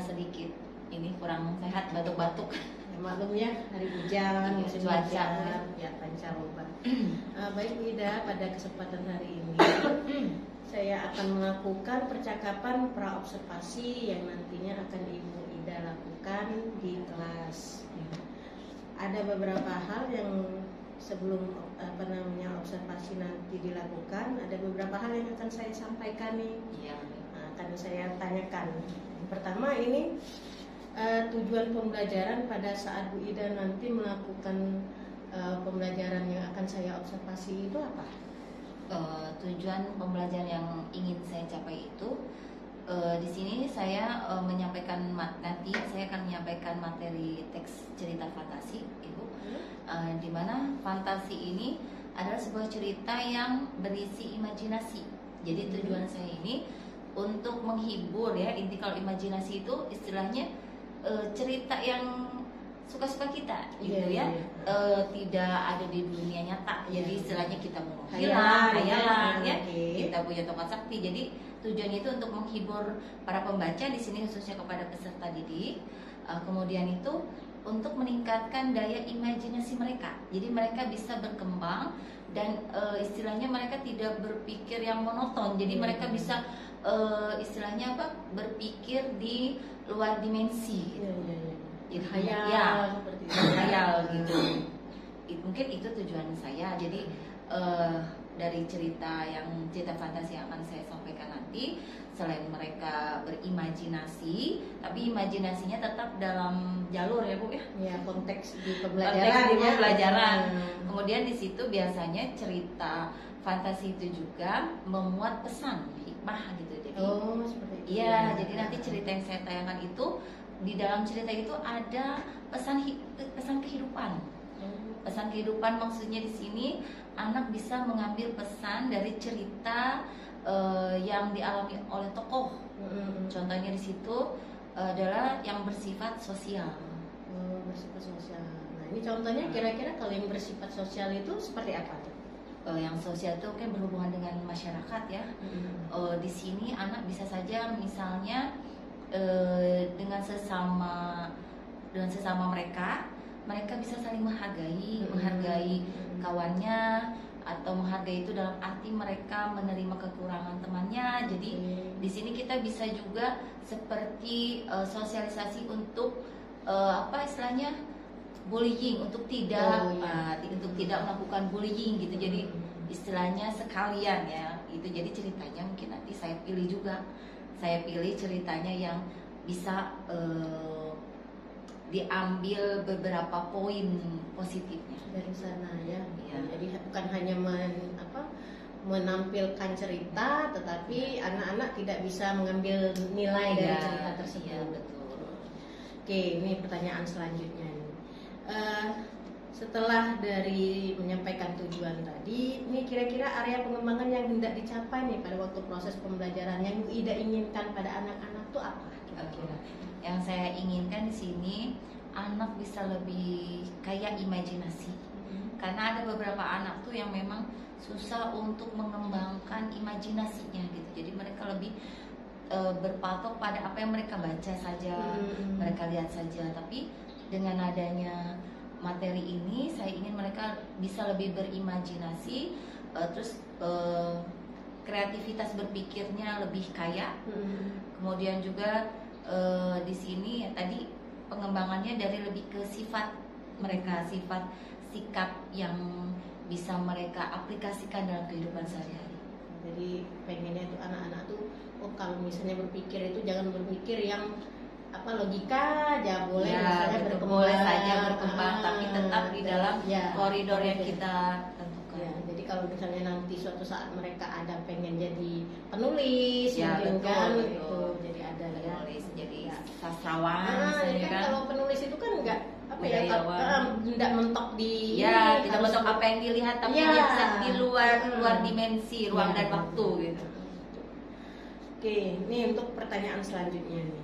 sedikit ini kurang sehat, batuk-batuk. Ya, maklum ya, hari hujan, musim cuaca hujan, ya pancaroba. Baik Bu Ida, pada kesempatan hari ini saya akan melakukan percakapan praobservasi yang nantinya akan Ibu Ida lakukan di kelas. Ada beberapa hal yang sebelum observasi nanti dilakukan, ada beberapa hal yang akan saya sampaikan nih. Akan saya tanyakan. Yang pertama ini tujuan pembelajaran pada saat Bu Ida nanti melakukan pembelajaran yang akan saya observasi itu apa? Tujuan pembelajaran yang ingin saya capai itu di sini saya menyampaikan nanti saya akan menyampaikan materi teks cerita fantasi, Ibu. Di mana fantasi ini adalah sebuah cerita yang berisi imajinasi. Jadi tujuan saya ini untuk menghibur ya, inti kalau imajinasi itu istilahnya cerita yang suka-suka kita gitu ya. Tidak ada di dunia nyata. Jadi istilahnya kita mau hayalan ya. Kita punya tongkat sakti. Jadi tujuannya itu untuk menghibur para pembaca di sini khususnya kepada peserta didik. Kemudian itu untuk meningkatkan daya imajinasi mereka. Jadi mereka bisa berkembang dan istilahnya mereka tidak berpikir yang monoton. Jadi mereka bisa istilahnya apa? Berpikir di luar dimensi. Jadi khayal seperti itu. Khayal gitu. Mungkin itu tujuan saya. Jadi dari cerita fantasi yang akan saya sampaikan nanti, selain mereka berimajinasi, tapi imajinasinya tetap dalam jalur ya Bu ya. Ya, konteks di pembelajaran. Kemudian di situ biasanya cerita fantasi itu juga memuat pesan hikmah gitu. Jadi seperti itu. Iya, jadi nanti cerita yang saya tayangkan itu di dalam cerita itu ada pesan kehidupan. Pesan kehidupan maksudnya di sini anak bisa mengambil pesan dari cerita yang dialami oleh tokoh. Contohnya di situ adalah yang bersifat sosial. Bersifat sosial. Nah, ini contohnya kira-kira kalau yang bersifat sosial itu seperti apa tuh? Yang sosial itu kan berhubungan dengan masyarakat ya. Di sini anak bisa saja misalnya dengan sesama mereka bisa saling menghargai kawannya, atau menghargai itu dalam arti mereka menerima kekurangan temannya. Jadi di sini kita bisa juga seperti sosialisasi untuk apa istilahnya bullying, untuk tidak melakukan bullying gitu. Jadi istilahnya sekalian ya itu. Jadi ceritanya mungkin nanti saya pilih ceritanya yang bisa diambil beberapa poin positifnya dari sana ya. Jadi bukan hanya menampilkan cerita, tetapi anak-anak tidak bisa mengambil nilai dari cerita tersebut. Iya, betul. Oke, ini pertanyaan selanjutnya nih. Setelah dari menyampaikan tujuan tadi, ini kira-kira area pengembangan yang hendak dicapai nih pada waktu proses pembelajaran yang Bu Ida inginkan pada anak-anak itu apa kira-kira? Yang saya inginkan di sini anak bisa lebih kaya imajinasi. Karena ada beberapa anak tuh yang memang susah untuk mengembangkan imajinasinya gitu. Jadi mereka lebih berpatok pada apa yang mereka baca saja, mereka lihat saja. Tapi dengan adanya materi ini, saya ingin mereka bisa lebih berimajinasi, terus kreativitas berpikirnya lebih kaya. Kemudian juga di sini ya, tadi pengembangannya dari lebih ke sifat mereka, sikap yang bisa mereka aplikasikan dalam kehidupan sehari-hari. Jadi pengennya tuh anak-anak tuh kalau misalnya berpikir itu jangan berpikir yang logika aja, boleh misalnya berkembang, boleh saja berkembang, tapi tetap di dalam koridor yang kita tentukan. Jadi kalau misalnya nanti suatu saat mereka ada pengen jadi penulis, mungkin betul, kan betul. Itu jadi ada penulis, jadi sastrawan. Jadi kan kalau penulis itu kan enggak tidak mentok di tidak mentok apa yang dilihat, tapi bisa di luar dimensi, ruang dan waktu gitu. Oke, ini untuk pertanyaan selanjutnya nih.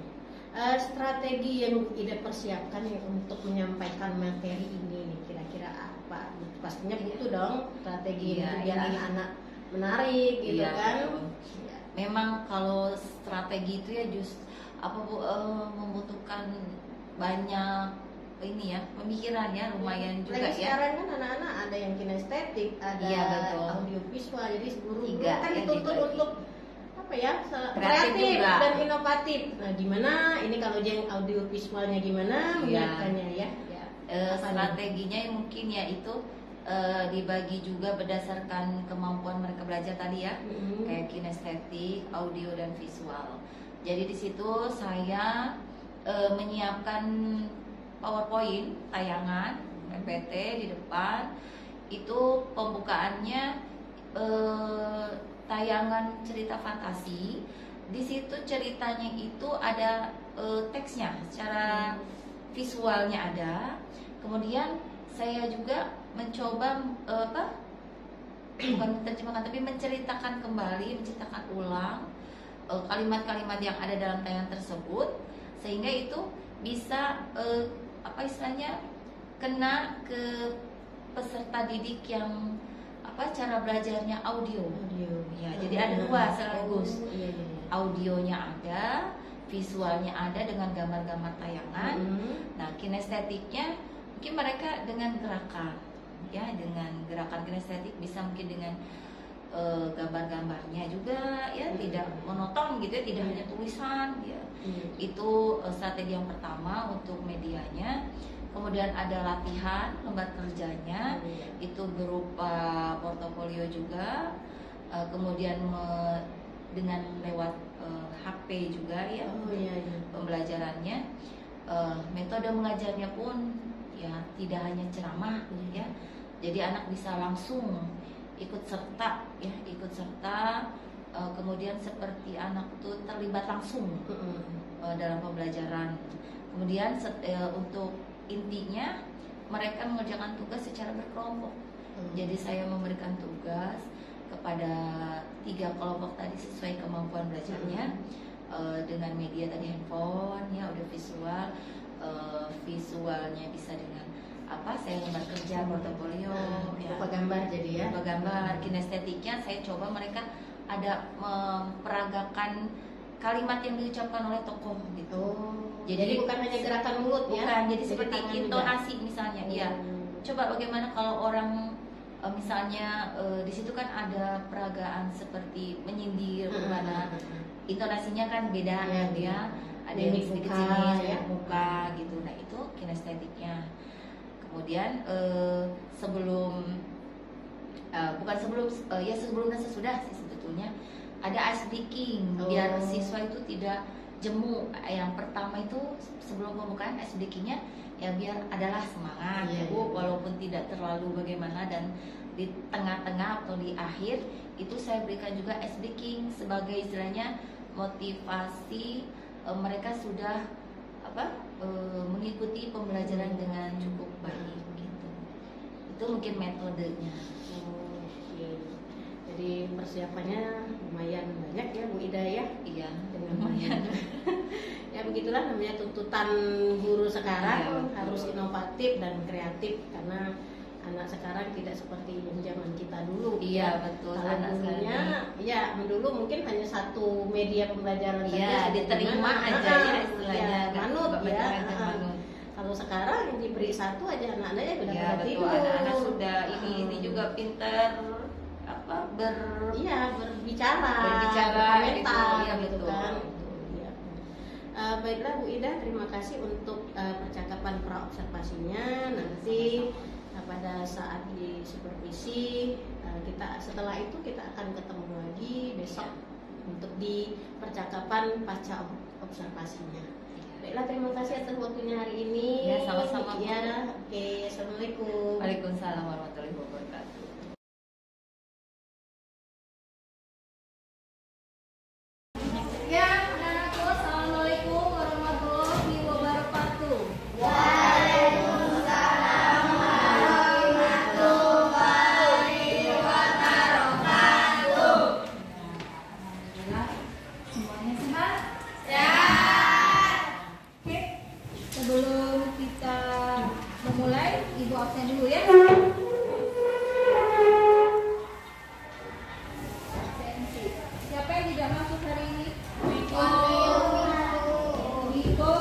Strategi yang Ida persiapkan untuk menyampaikan materi ini nih kira-kira apa? Pastinya butuh dong strategi biar anak-anak menarik gitu kan. Memang kalau strategi itu ya membutuhkan banyak ini ya, pemikiran ya, lumayan juga lagi ya. sekarang kan anak-anak ada yang kinestetik, ada Iya, betul. audiovisual, jadi guru Tiga, kan ya, dituntut dibagi. untuk apa ya, Kreatif kreatif juga. dan inovatif. Nah, gimana ini kalau yang audiovisualnya gimana menyiapkannya ya? Strateginya mungkin ya itu dibagi juga berdasarkan kemampuan mereka belajar tadi ya, kayak kinestetik, audio dan visual. Jadi di situ saya menyiapkan PowerPoint, tayangan PPT di depan. Itu pembukaannya tayangan cerita fantasi. Di situ ceritanya itu ada teksnya, secara visualnya ada. Kemudian saya juga mencoba bukan menerjemahkan tapi menceritakan kembali, menceritakan ulang kalimat-kalimat yang ada dalam tayangan tersebut, sehingga itu bisa istilahnya kena ke peserta didik yang cara belajarnya audio. Ya, jadi ada dua sekaligus. Audionya ada, visualnya ada dengan gambar-gambar tayangan. Nah, kinestetiknya mungkin mereka dengan gerakan, ya, dengan gerakan kinestetik bisa mungkin dengan gambar-gambarnya juga, ya, tidak monoton gitu ya, tidak hanya tulisan, ya. Itu strategi yang pertama untuk medianya. Kemudian ada latihan lembar kerjanya, itu berupa portofolio juga. Kemudian dengan lewat HP juga ya, pembelajarannya. Metode mengajarnya pun ya tidak hanya ceramah ya, jadi anak bisa langsung ikut serta ya, kemudian seperti anak itu terlibat langsung dalam pembelajaran. Kemudian untuk intinya mereka mengerjakan tugas secara berkelompok. Jadi saya memberikan tugas kepada 3 kelompok tadi sesuai kemampuan belajarnya, dengan media tadi handphone ya, audio visual, visualnya bisa dengan saya lembar kerja, portofolio, berupa gambar, jadi ya, berupa gambar. Kinestetiknya saya coba mereka ada memperagakan kalimat yang diucapkan oleh tokoh gitu. Jadi bukan hanya gerakan mulut ya. Bukan, jadi seperti intonasi juga. Misalnya, ya. Coba bagaimana kalau orang misalnya di situ kan ada peragaan seperti menyindir, bagaimana intonasinya kan beda ya. Ada yang sedikit sini, ya, muka gitu. Nah, itu kinestetiknya. Kemudian sebelum dan sesudah sih sebetulnya ada ice breaking, biar siswa itu tidak jemu. Yang pertama itu sebelum pembukaan ice breakingnya ya biar adalah semangat walaupun tidak terlalu bagaimana, dan di tengah-tengah atau di akhir itu saya berikan juga ice breaking sebagai istilahnya motivasi mereka sudah mengikuti pembelajaran dengan cukup baik gitu. Itu mungkin metodenya. Jadi persiapannya lumayan banyak ya Bu Ida ya. Iya, lumayan. Ya begitulah namanya tuntutan guru sekarang, harus inovatif dan kreatif, karena anak sekarang tidak seperti yang zaman kita dulu. Iya, betul. Kalau dulunya ya dulu mungkin hanya satu media pembelajaran saja, diterima aja ya istilahnya, manut ya. Kalau sekarang yang diberi satu aja anak-anaknya sudah pada tidur. Anak-anak sudah ini juga pintar berbicara, komentar gitu kan. Baiklah Bu Ida, terima kasih untuk percakapan praobservasinya. Nanti pada saat di supervisi setelah itu kita akan ketemu lagi besok untuk di percakapan pasca observasinya. Baiklah, terima kasih atas waktunya hari ini. Ya, sama-sama. Ya, oke, assalamualaikum. Waalaikumsalam warahmatullahi wabarakatuh. Ya, anak-anakku, assalamualaikum warahmatullahi wabarakatuh. Waalaikumsalam warahmatullahi wabarakatuh. Alhamdulillah, semuanya sehat? Sehat. Oke, sebelum kita memulai, Ibu absen dulu ya.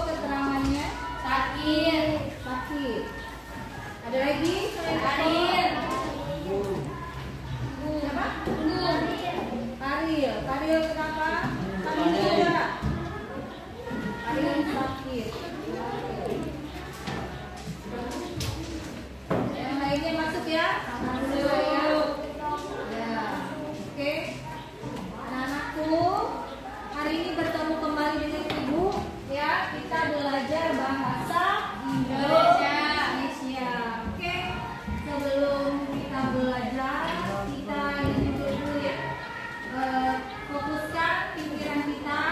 keterangannya? Sakit. Sakit. Ada lagi selain Karir? Siapa? Karir. Karir kenapa? Sakit juga. Karir sakit. Yang lainnya masuk ya? Masuk. Ya. Oke. Anak-anakku, hari ini bertemu kembali dengan Ibu. Ya, kita belajar bahasa Indonesia. Oke. Sebelum kita belajar, kita ini dulu ya. Fokuskan pikiran kita,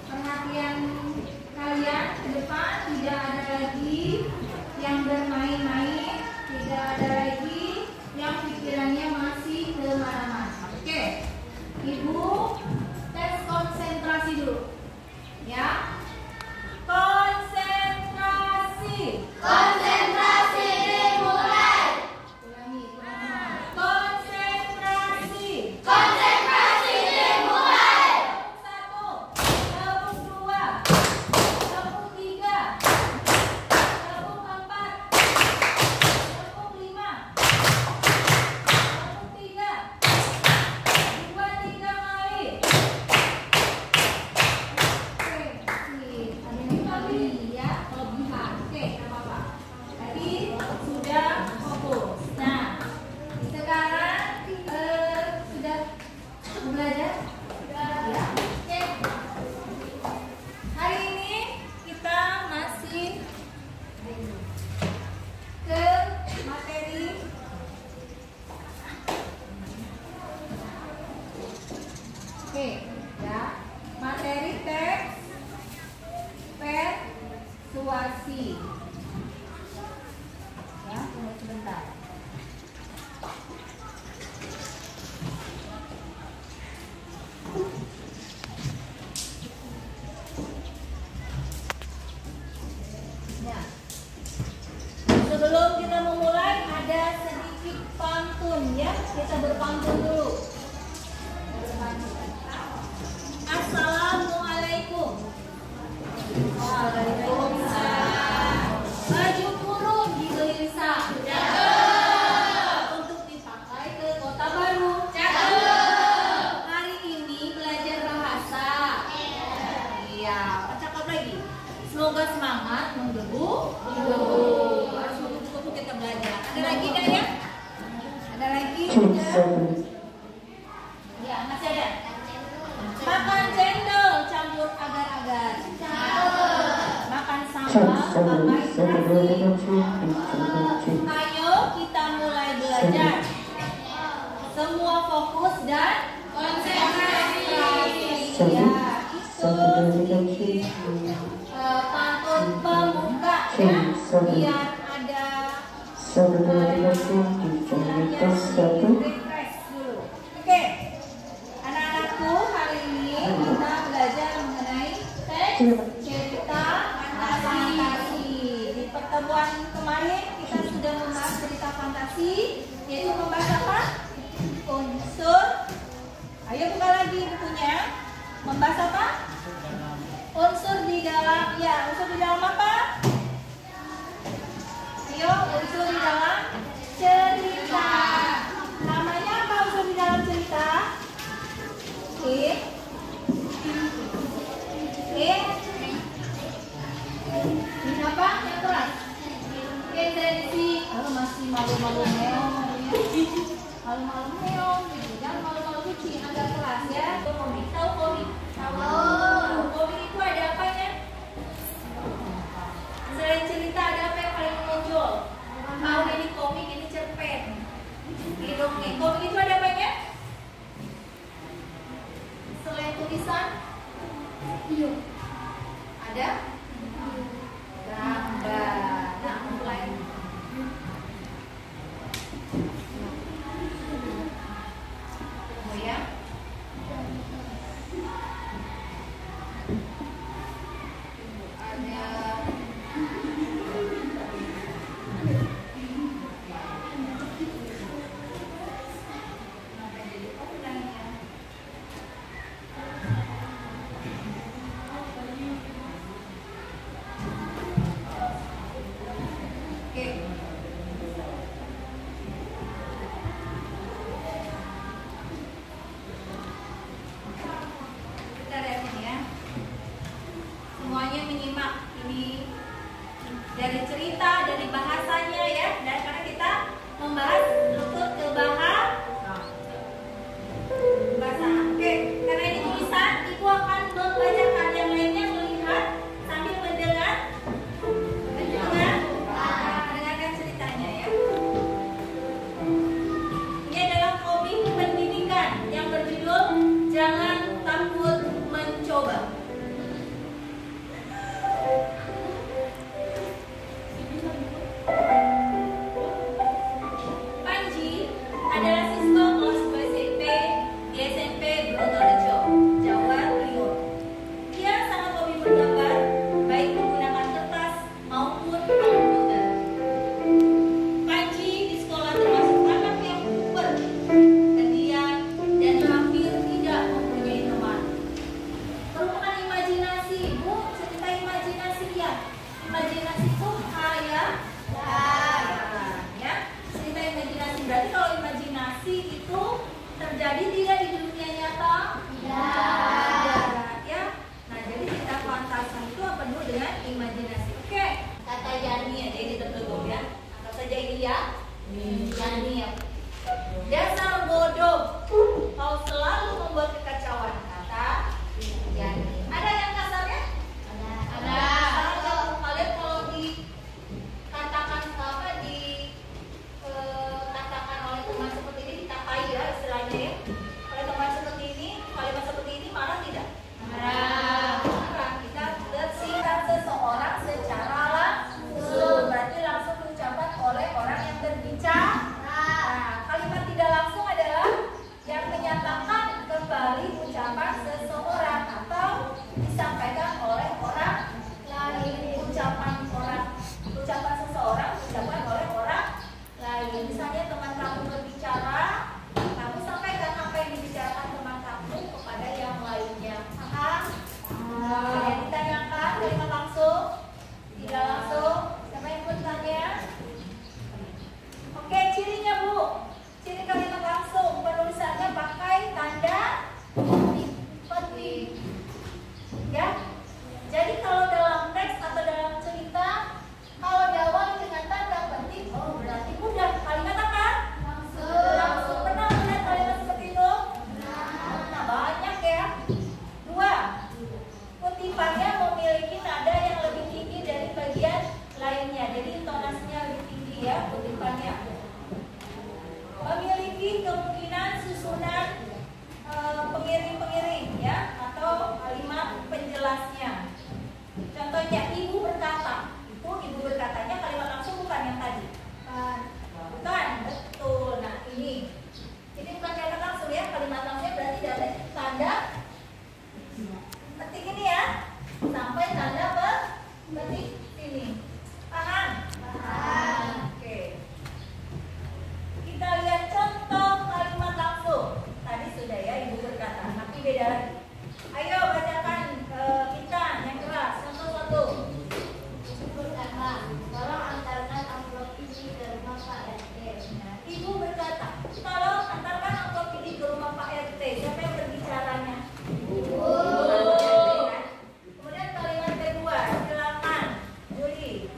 perhatian kalian ke depan. Tidak ada lagi yang bermain-main, tidak ada lagi yang pikirannya masih kemana-mana. Oke, Ibu tes konsentrasi dulu, ya. Konsentrasi. Konsentrasi dimulai. Ulangi, teman-teman. Konsentrasi. Konsentrasi dimulai. Satu, tepung dua, tepung tiga, tepung empat, tepung lima, tepung tiga, dua tiga kali. Oke, ada yang kali ya, kelebihan. Oke, nggak apa-apa. Tadi sudah fokus. Nah, sekarang sudah belajar. Ya. Oke. Hari ini kita masih ke materi ya. Materi teks persuasi. Ya, tunggu sebentar. Ya. Sebelum kita memulai ada sedikit pantun ya. Kita berpantun dulu. Assalamualaikum. Waalaikumsalam. Baju kurung digelisa. Untuk dipakai ke kota baru. Hari ini belajar bahasa. Iya. Cakap lagi. Semoga semangat menggebu. Harus menggebu kita belajar. Ada lagi enggak ya? Ada lagi? Ya, masih ada. Makan cendol campur agar-agar. Makan sambal pakai nasi. Ayo kita mulai belajar. Semua fokus dan konsentrasi. Ya, itu pantun pembuka ya. Biar ada refresh dulu. Oke. Anak-anakku, hari ini kita belajar mengenai teks cerita fantasi. Di pertemuan kemarin kita sudah membahas cerita fantasi, yaitu membahas apa? Unsur. Ayo buka lagi bukunya. Membahas apa? Unsur di dalam, ya, unsur di dalam apa? Ayo, unsur di dalam cerita. Namanya apa unsur di dalam cerita? Ini apa? Yang keras. Tendensi. Masih malu-malu meong. Malu-malu meong. Jangan malu-malu kucing. Agak keras ya. Komik. Tahu komik? Tahu. Komik itu ada apanya? Selain cerita ada apa yang paling menonjol? Mau ini komik, ini cerpen. Ini dongeng. Komik itu ada apanya? Selain tulisan, iya. Ada gambar. Nah, mulai. Oh ya. Ada simak ini dari cerita, dari bahasanya ya. Dan karena kita membahas lutut ke bahasa. Oke, karena ini tulisan, ibu akan membacakan, yang lainnya melihat sambil mendengar. Mendengarkan ceritanya ya. Ini adalah komik pendidikan yang berjudul Jangan Takut Mencoba. Panji adalah siswa kelas 2 SMP di SMP Bronorejo, Jawa Timur. Dia sangat hobi menggambar, baik menggunakan kertas maupun komputer. Panji di sekolah termasuk anak yang kuper, pendiam, dan hampir tidak mempunyai teman. Merupakan imajinasi, Bu, cerita imajinasi ya. Imajinasi itu khayal. Ya, cerita imajinasi. Berarti kalau imajinasi itu terjadi tidak di dunia nyata? Tidak. Ya. Nah, jadi cerita fantasi itu penuh dengan imajinasi. Oke, kata Yani ya, jadi tertutup ya. Anggap saja ini ya. Yani ya. Dasar bodoh, kau selalu membuat kekacauan, kata Yani. Ada yang kasarnya? Ada. Kalian kalau dikatakan apa katakan oleh teman seperti ini, ditapai ya istilahnya ya. Oleh teman seperti ini, kalimat seperti ini marah tidak? Marah. Kita bersihkan seseorang secara langsung. Berarti langsung diucapkan oleh orang yang berbicara. Nah, kalimat tidak langsung adalah yang menyatakan kembali ucapan seseorang atau disampaikan oleh orang lain. Ucapan seseorang diucapkan oleh orang lain. Misalnya teman kamu berbicara, kamu sampaikan apa yang dibicarakan teman kamu kepada yang lainnya. Paham? Yang ditanyakan kalimat langsung, tidak langsung. Siapa yang ikut tanya? Oke, cirinya Bu. Ciri kalimat langsung, penulisannya pakai tanda petik. Ya. Jadi kalau dalam teks atau dalam cerita, kalau diawali dengan tanda petik, oh berarti mudah. Kalimat apa? Langsung. Pernah melihat kalimat seperti itu? Nah, banyak ya. 2. Kutipannya memiliki nada yang lebih tinggi dari bagian lainnya. Jadi intonasinya lebih tinggi ya kutipannya. Memiliki kemungkinan susunan pengiring-pengiring ya, atau kalimat penjelasnya. Contohnya ibu berkata. Ibu berkatanya kalimat langsung bukan yang tadi. Bukan, betul. Nah, ini bukan kalimat langsung ya. Kalimat langsungnya berarti dari tanda petik ini ya, sampai tanda petik ini. Paham? Oke. Kita lihat contoh kalimat langsung. Tadi sudah ya, ibu berkata, tapi beda lagi. Ayo bacakan kita yang keras. Satu-satu. Tolong antarkan amplop ini ke rumah Pak RT. Nah, ibu berkata, tolong antarkan amplop ini ke rumah Pak RT. Siapa yang berbicaranya? Ibu. Kemudian kalimat kedua, silakan Juli.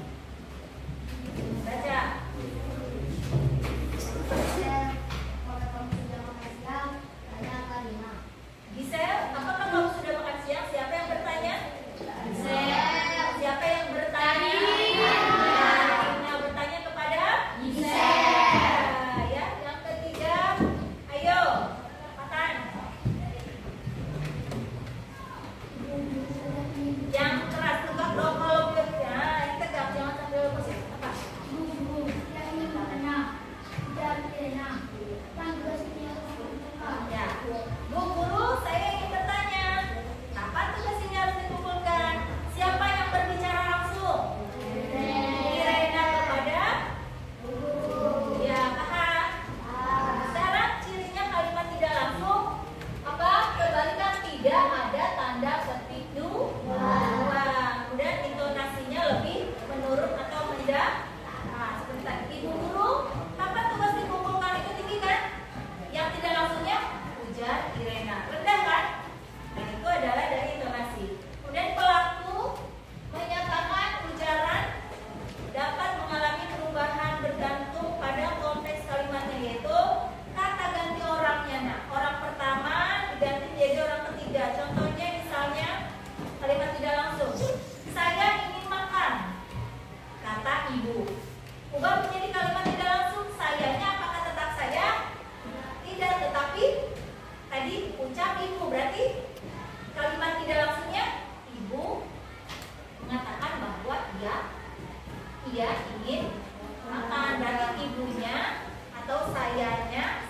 dia ingin makan. Nanti ibunya atau sayanya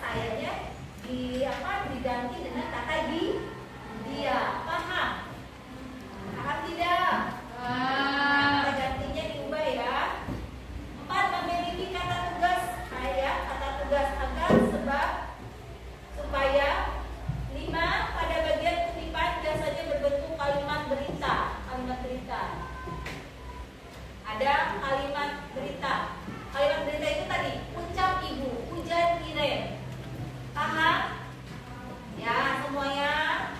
diganti dengan kata dia. Paham? Paham tidak? Kata gantinya diubah ya. 4, memiliki kata tugas. Kata tugas agar supaya 5, pada bagian kutipan biasanya berbentuk kalimat berita. Ada kalimat berita. Kalimat berita itu tadi ucap ibu, hujan kirim. Paham? Ya, semuanya.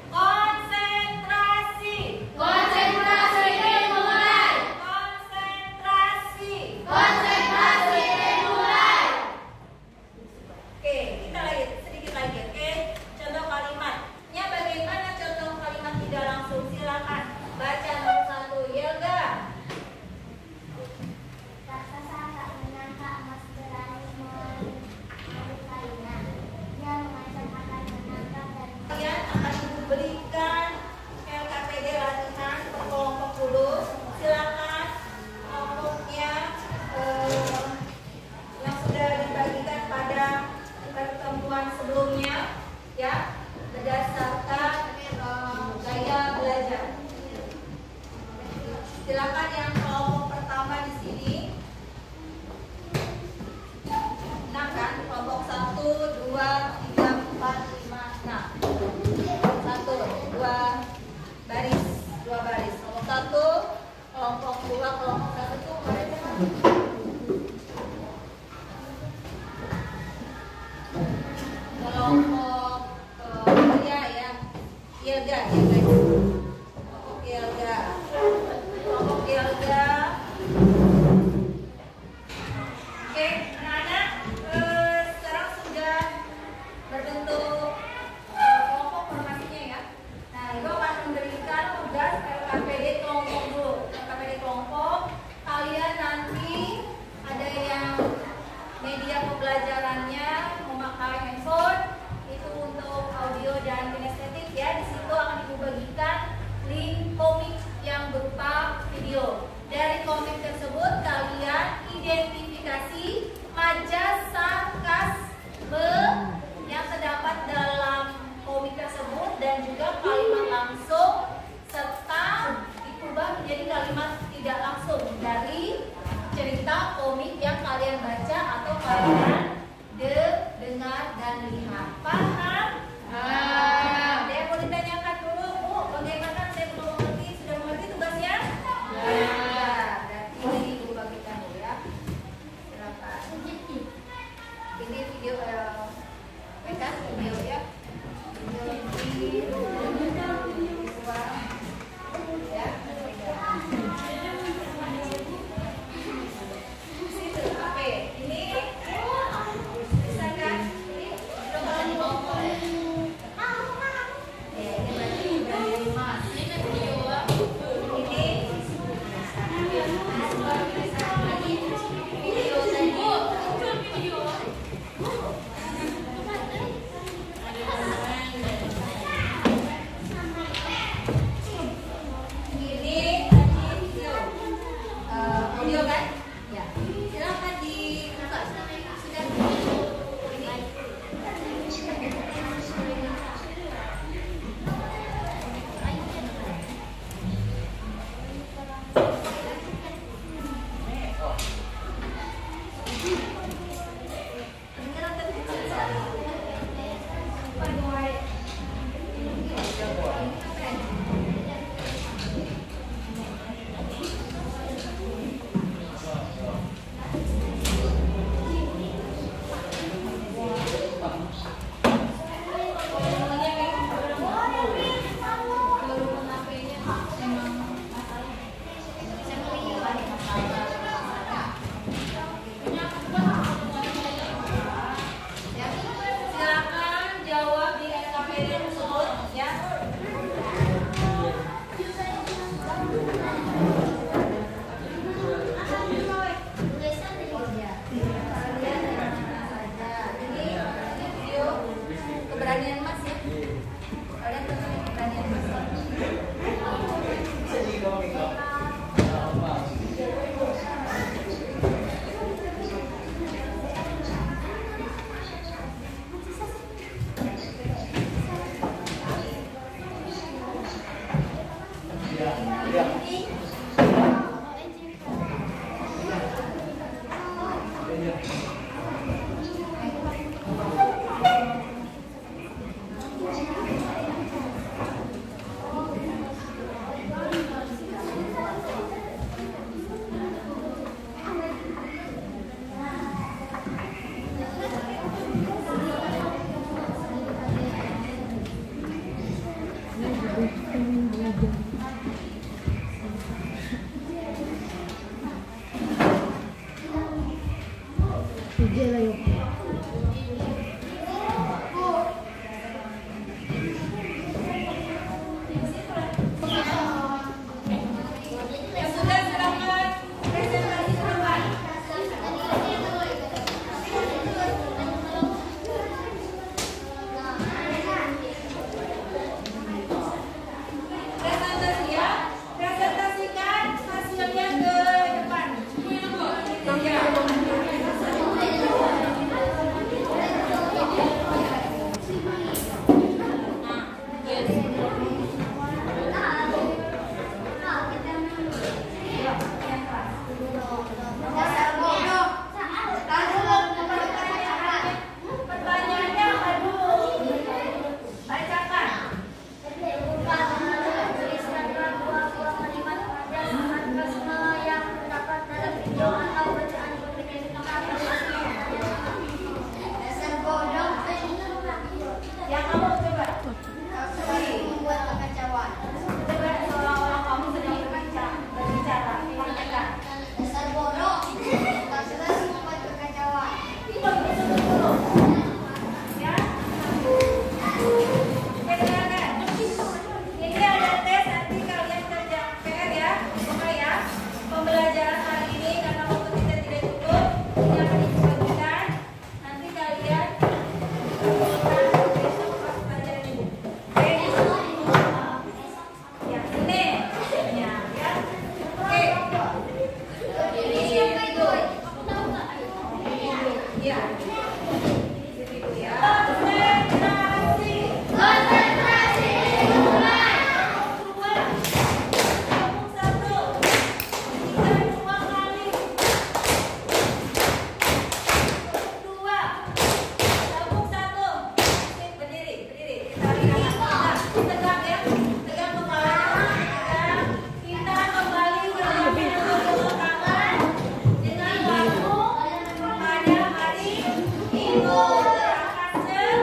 Konsentrasi. Konsentrasi dimulai. Konsentrasi. Konsentrasi dimulai. Oke, kita sedikit lagi. Oke, contoh kalimatnya bagaimana contoh kalimat tidak langsung? Silakan baca nomor 1, Yelga. Raksasa tak menyangka emas berani melukainya. Dia mengancam akan menangkap dan Kalian akan diberikan LKPD latihan per kelompok dulu. Silakan kelompoknya yang sudah dibagikan pada pertemuan sebelumnya, ya, berdasarkan gaya belajar. Silakan yang kelompok pertama di sini. 6 kan? Kelompok 1, 2, 3, 4, 5, 6. 1, 2 baris, 2 baris. Kelompok 1, kelompok 2, kelompok 1 itu mereka kelompok Yelga. Kelompok Yelga. Oke, anak-anak, sekarang sudah berbentuk kelompok formasinya ya. Nah, Ibu akan memberikan tugas LKPD kelompok dulu. LKPD kelompok, kalian nanti ada yang media pembelajarannya memakai handphone, itu untuk audio dan kinestetik ya. Di situ akan Ibu bagikan link komik yang berupa video. Dari komik tersebut kalian identifikasi majas sarkasme yang terdapat dalam komik tersebut dan juga kalimat langsung serta diubah menjadi kalimat tidak langsung dari cerita komik yang kalian baca atau kalian dengar dan lihat. Paham? Ada yang mau ditanyakan dulu, Bu? Bagaimana saya belum mengerti? Sudah mengerti tugasnya? Ya. Berarti ini Ibu bagikan dulu ya. Silakan. Ini video mereka video ya. Video ya. Situ, oke. Ini Yang sudah silakan presentasi depan. Presentasi ya, presentasikan hasilnya ke depan. Ya. Pertanyaannya apa dulu? Bacakan. Yang kamu coba. Coba seolah-olah kamu sedang berbicara. Praktekkan. Ya. Oke, silakan. Ini ada tes, nanti kalian kerjakan PR ya. Oke ya. Pembelajaran hari ini karena waktu kita tidak cukup, ini akan dibagikan. Nanti kalian besok pas pelajaran ini. Oke. Ya, ini. Ya, ya. Oke. Ini yang itu. Ya. Itu ya. Konsentrasi. Dua. Gabung satu. Tiga dua kali. Dua. Gabung satu. Berdiri, berdiri. Kita lihat. Tegak ya. Tegak kepala. Tegak. Kita kembali bergabung tangan dengan bahu pada hari Minggu. Sudah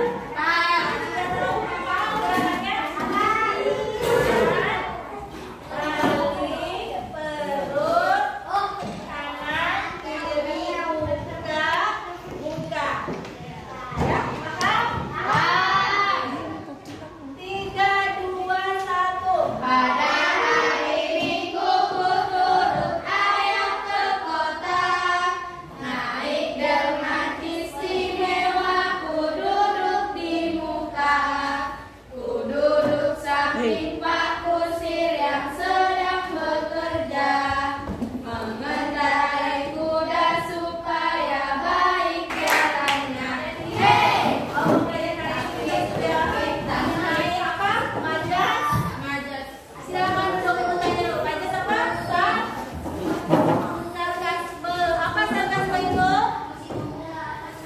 tahu apa gerakannya? Balik perut, kanan kiri buka. Ya, paham? 3, 2, 1. Pada hari Minggu ku turut ayah ke kota, naik dengan istimewa, ku duduk di muka, ku duduk samping Pak Kusir yang sedang bekerja, mengendarai kuda supaya baik jalannya. Hei, kamu belajar hari ini sudah naik apa? Majas? Majas. Silakan duduk bertanya dulu. Majas apa? Sarkasme. Apa sarkasme itu?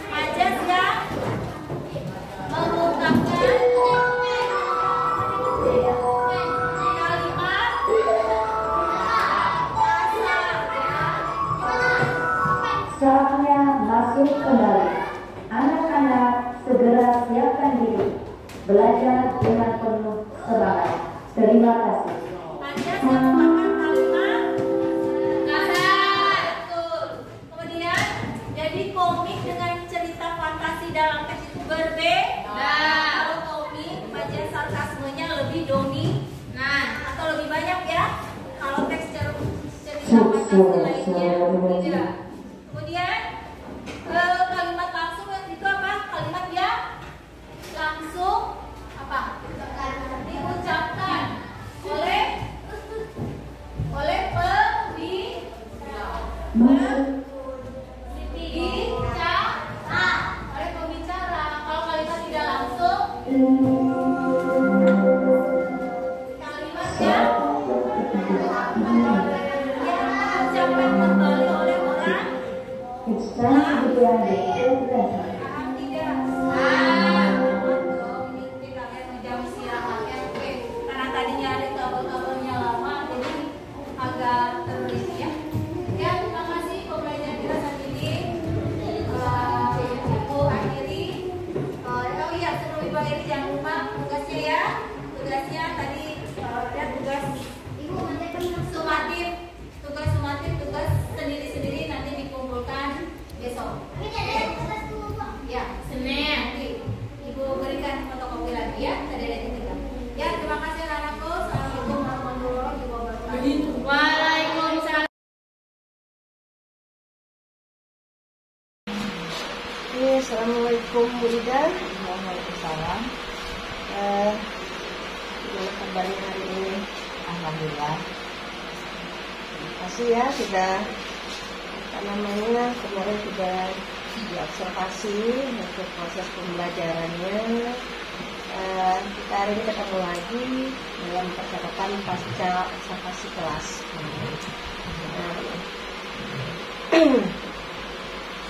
Majas ya. Mengungkapkan kalimat Saatnya masuk kembali. Anak-anak segera siapkan diri. Belajar dengan penuh semangat. Terima kasih. Majas mengungkapkan kalimat kasar. Betul. Kemudian jadi komik dengan cerita fantasi dalam teks itu berbeda. Kalau komik baca sarkasmenya lebih dominan atau lebih banyak ya. Kalau teks cerita fantasi lainnya tidak. Kemudian kalimat langsung itu apa? Kalimat yang langsung apa? Diucapkan oleh pembicara. Kalau kalimat tidak langsung, kalimatnya diucapkan kembali oleh orang. It's time to begin the program. Paham tidak? Betul. Ini kalian menjam istirahatnya. Oke. Karena tadinya ada kabel-kabelnya lama, jadi agak terlalu ya. Ya, terima kasih pembelajaran kita saat ini. Ibu akhiri. Oh iya, sebelum Ibu akhiri jangan lupa tugasnya ya. Tugasnya tadi lihat tugas sumatif, tugas sendiri-sendiri nanti dikumpulkan besok. Assalamualaikum Bu Ida. Waalaikumsalam. Gimana kabarnya hari ini? Alhamdulillah. Terima kasih ya sudah kemarin sudah diobservasi untuk proses pembelajarannya. Kita hari ini ketemu lagi dalam percakapan pasca observasi kelas.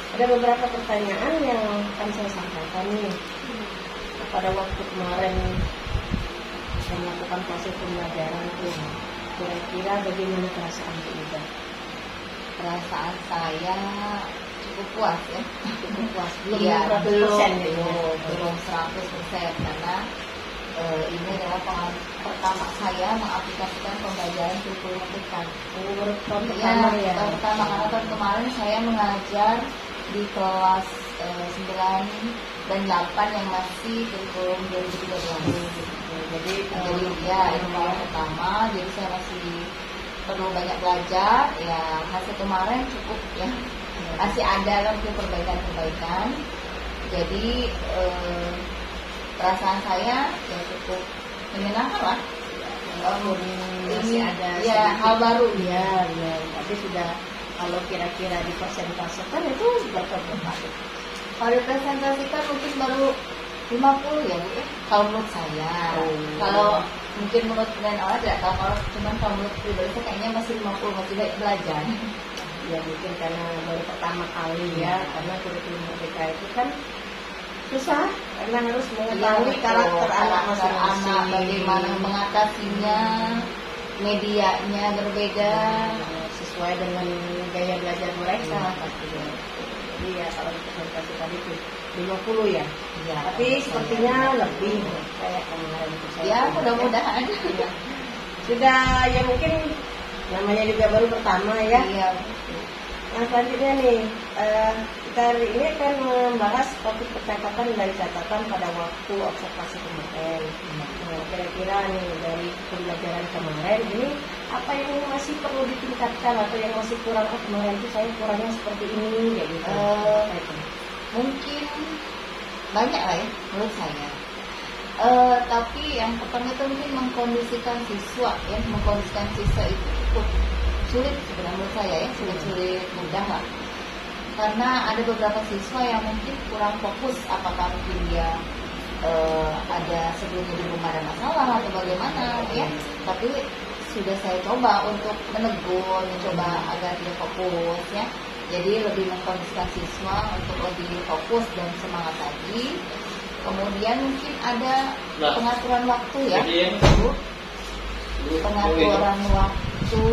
Ada beberapa pertanyaan yang akan saya sampaikan nih. Pada waktu kemarin saya melakukan proses pembelajaran itu, kira-kira bagaimana perasaan Bu Ida? Perasaan saya cukup puas ya. Cukup puas. Iya, belum 100% belum 100% karena ini adalah pengalaman pertama saya mengaplikasikan pembelajaran kurikulum merdeka. Tahun pertama ya. Tahun pertama karena tahun kemarin saya mengajar di kelas 9 dan 8 yang masih kurikulum 2013. Jadi Ya ini tahun pertama, jadi saya masih perlu banyak belajar. Ya hasil kemarin cukup ya, masih ada lah perbaikan-perbaikan. Jadi perasaan saya ya cukup menyenangkan lah. masih ada ya hal baru ya, tapi sudah kalau kira-kira dipresentasikan itu berapa? Kalau dipresentasikan mungkin baru 50 ya Bu ya, kalau menurut saya. Kalau mungkin menurut lain orang tidak tahu, cuman kalau menurut pribadi saya kayaknya masih 50, masih banyak belajar. Ya mungkin karena baru pertama kali ya, karena kurikulum merdeka itu kan susah karena harus mengetahui karakter anak masing-masing, bagaimana mengatasinya, medianya berbeda sesuai dengan gaya belajar mereka. Jadi ya kalau presentasi tadi itu 50 ya. Tapi sepertinya lebih kayak kemarin itu saya. Ya mudah-mudahan. Ya. Sudah ya mungkin namanya juga baru pertama ya. Iya. Nah selanjutnya nih kita hari ini akan membahas topik percakapan dari catatan pada waktu observasi kemarin. Nah, kira-kira nih dari pembelajaran kemarin ini apa yang masih perlu ditingkatkan atau yang masih kurang? Kemarin itu saya kurangnya seperti ini kayak gitu. Mungkin banyak lah ya menurut saya. Tapi yang pertama itu mungkin mengkondisikan siswa ya, mengkondisikan siswa itu cukup sulit sebenarnya menurut saya ya, sulit mudah lah. Karena ada beberapa siswa yang mungkin kurang fokus, apakah mungkin dia ada sebelumnya di rumah ada masalah atau bagaimana ya. Tapi sudah saya coba untuk menegur, mencoba agar dia fokus ya. Jadi lebih mengkondisikan siswa untuk lebih fokus dan semangat lagi. Kemudian mungkin ada pengaturan waktu ya, Bu. Pengaturan waktu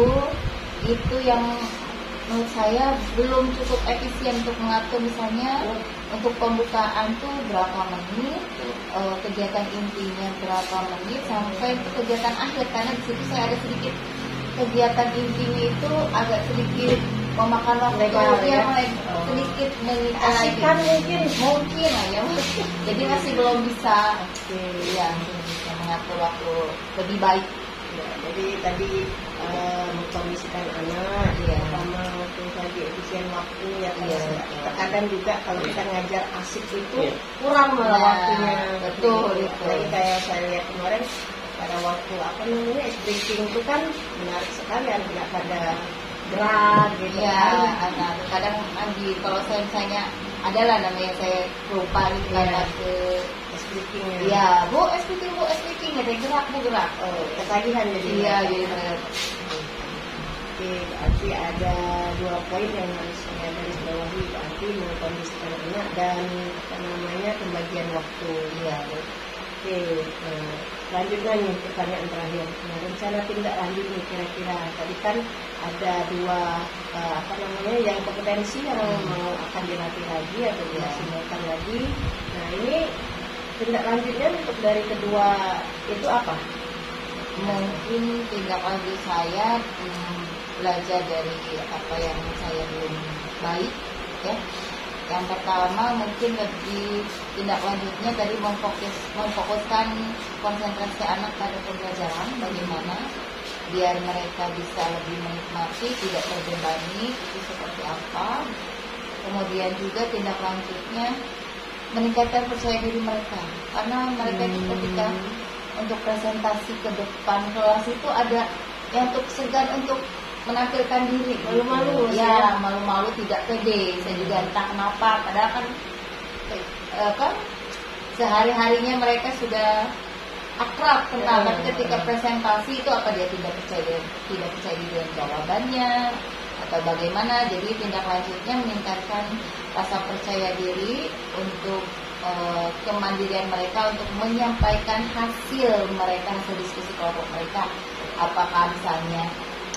itu yang menurut saya belum cukup efisien untuk mengatur, misalnya untuk pembukaan tuh berapa menit, kegiatan intinya berapa menit sampai kegiatan akhir, karena di situ saya ada sedikit kegiatan intinya itu agak sedikit memakan waktu ya, sedikit mengasihkan mungkin lah ya. Jadi masih belum bisa ya bisa mengatur waktu lebih baik. Ya, jadi tadi mengkondisikan anak ya, sama waktu tadi efisien waktu ya. Terkadang juga kalau kita ngajar asik itu kurang malah waktunya. Betul. Jadi kayak saya lihat kemarin pada waktu speaking itu kan menarik sekali, nggak pada gerak gitu ya. Kadang nanti kalau saya misalnya adalah namanya saya lupa gitu kan ke speaking ya, Bu speaking ada gerak ketagihan jadi jadi Oke, berarti ada 2 poin yang harus saya garis bawahi, berarti mengkondisikan anak dan pembagian waktu ya. Oke, selanjutnya nih pertanyaan terakhir. Rencana tindak lanjut nih kira-kira. Tadi kan ada 2 yang kompetensi yang mau akan dilatih lagi atau dimaksimalkan lagi. Nah ini tindak lanjutnya untuk dari kedua itu apa? Mungkin tindak lanjut saya belajar dari apa yang saya belum baik ya. Yang pertama mungkin lebih tindak lanjutnya tadi memfokuskan konsentrasi anak pada pembelajaran, bagaimana biar mereka bisa lebih menikmati, tidak terbebani, itu seperti apa. Kemudian juga tindak lanjutnya meningkatkan percaya diri mereka, karena mereka itu ketika untuk presentasi ke depan kelas itu ada yang untuk segan untuk menampilkan diri, Malu-malu, ya malu-malu, tidak pede. Saya juga entah kenapa, padahal kan sehari-harinya mereka sudah akrab kenal, tapi ketika presentasi itu apa dia tidak percaya diri dengan jawabannya atau bagaimana. Jadi tindak lanjutnya meningkatkan rasa percaya diri untuk kemandirian mereka untuk menyampaikan hasil mereka, hasil diskusi kelompok mereka. Apakah misalnya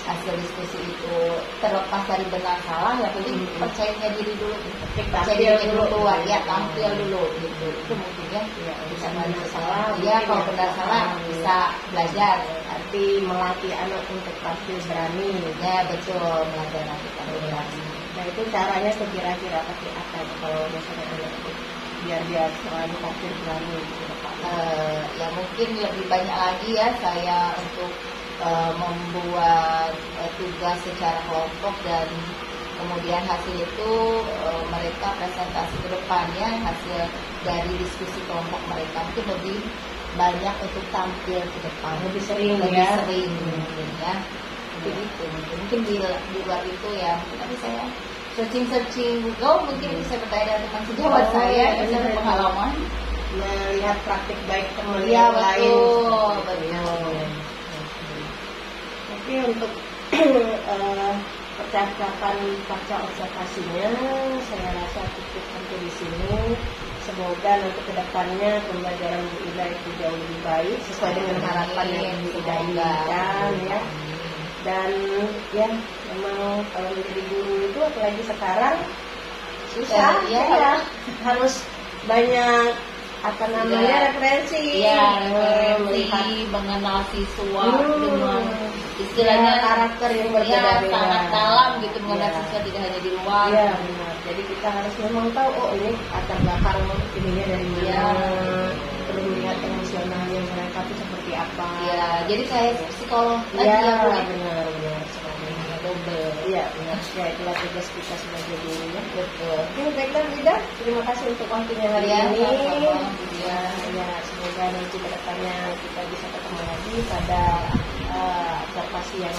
hasil diskusi itu terlepas dari benar salah, yang penting percaya diri dulu, percaya diri dulu keluar, ya tampil dulu gitu. Itu mungkin ya bisa benar salah, ya kalau benar salah bisa belajar. Arti melatih anak untuk tampil berani. Ya betul, belajar nanti tampil berani. Nah itu caranya kira-kira pakai apa kalau misalnya anak itu biar dia selalu tampil berani gitu, Pak? Ya mungkin lebih banyak lagi ya saya untuk membuat tugas secara kelompok, dan kemudian hasil itu mereka presentasi ke depannya hasil dari diskusi kelompok mereka, mungkin lebih banyak untuk tampil ke depan, lebih sering mungkin ya. Begitu, mungkin di luar itu ya nanti saya searching Google, mungkin bisa bertanya dengan teman sejawat saya yang ada pengalaman, melihat praktik baik teman ya, yang lain. betul. Oke, untuk percakapan pasca observasinya saya rasa cukup sampai di sini. Semoga nanti kedepannya pembelajaran Bu Ida itu jauh lebih baik sesuai dengan harapan yang Bu Ida inginkan ya. Dan ya memang kalau menjadi guru itu apalagi sekarang susah ya, harus banyak referensi, mengenal siswa dengan istilahnya karakter yang berbeda-beda, sangat dalam gitu, mengenal siswa tidak hanya di luar. Iya benar. Jadi kita harus memang tahu ini latar belakang ininya dari mana, perlu melihat emosionalnya mereka itu seperti apa. Iya, jadi saya psikolog lagi ya Bu. Benar sekali. Double. Iya benar. Ya itulah tugas kita sebagai guru ya. Betul. Oke, baiklah Bu Ida, terima kasih untuk waktunya hari ini. Ya, semoga nanti kedepannya kita bisa ketemu lagi pada observasi yang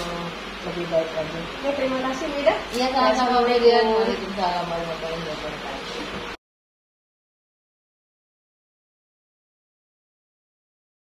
lebih baik lagi. Ya, terima kasih Bu Ida. Iya, sama-sama Bu Ida. Waalaikumsalam warahmatullahi wabarakatuh.